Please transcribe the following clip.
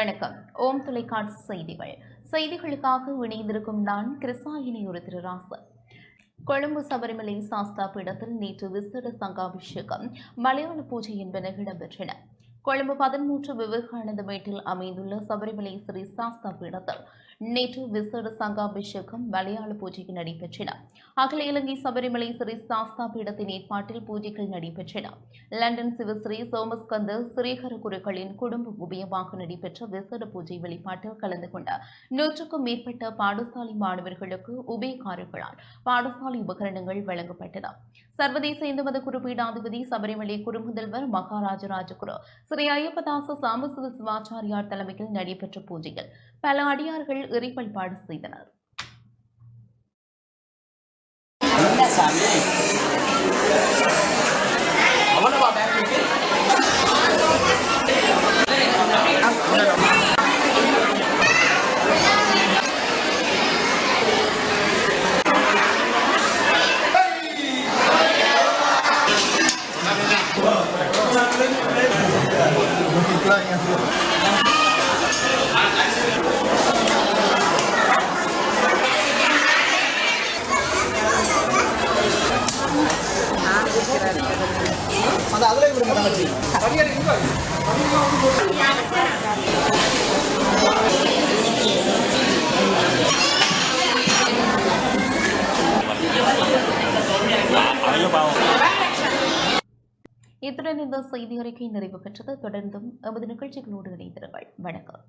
வணக்கம். ஓம் தொலைக்காட்சி செய்திகள். செய்திகளுக்காக இணைந்திருக்கும் நான் கிருசாயினி ஒரு திருராசன். கொழும்பு சபரிமலை சாஸ்தா பீடத்தில் நேற்று விசேட சங்காபிஷேகம், மலையாள பூஜை என்பன இடம்பெற்றன. கொழும்பு 13 விவேகானந்த மேட்டில் அமைந்துள்ள சபரிமலை ஸ்ரீ சாஸ்தா பீடத்தில் நேற்று விசேட சங்காபிஷேகம், மலையாள பூஜைகள் நடைபெற்றன. அகில இலங்கை சபரிமலை ஸ்ரீ சாஸ்தா பீடத்தின் ஏற்பாட்டில் பூஜைகள் நடைபெற்றன. லண்டன் சிவஸ்ரீ சோமஸ்கந்த ஸ்ரீஹர குருக்களின் குடும்ப உபயமாக நடைபெற்ற விசேட பூஜை வழிபாட்டில் கலந்து கொண்ட 100க்கும் மேற்பட்ட பாடசாலை மாணவர்களுக்கு உபயகாரர்களால் பாடசாலை உபகரணங்கள் வழங்கப்பட்டன. சர்வதேச இந்து மத குறிப்பீடாதிபதி சபரிமலை குருமுதல்வர் மகாராஜராஜகுரு ஸ்ரீ ஐயப்பதாச சாம்பசிவ சிவாச்சாரியார் தலைமையில் நடைபெற்ற பூஜையில் பல அடியார்கள் இறை வழிபாடு செய்தனர். இத்துடன் இந்த செய்தி அறிக்கை நிறைவு பெற்றது. தொடர்ந்தும் எமது நிகழ்ச்சிகளோடு இணைந்திருங்கள். வணக்கம்.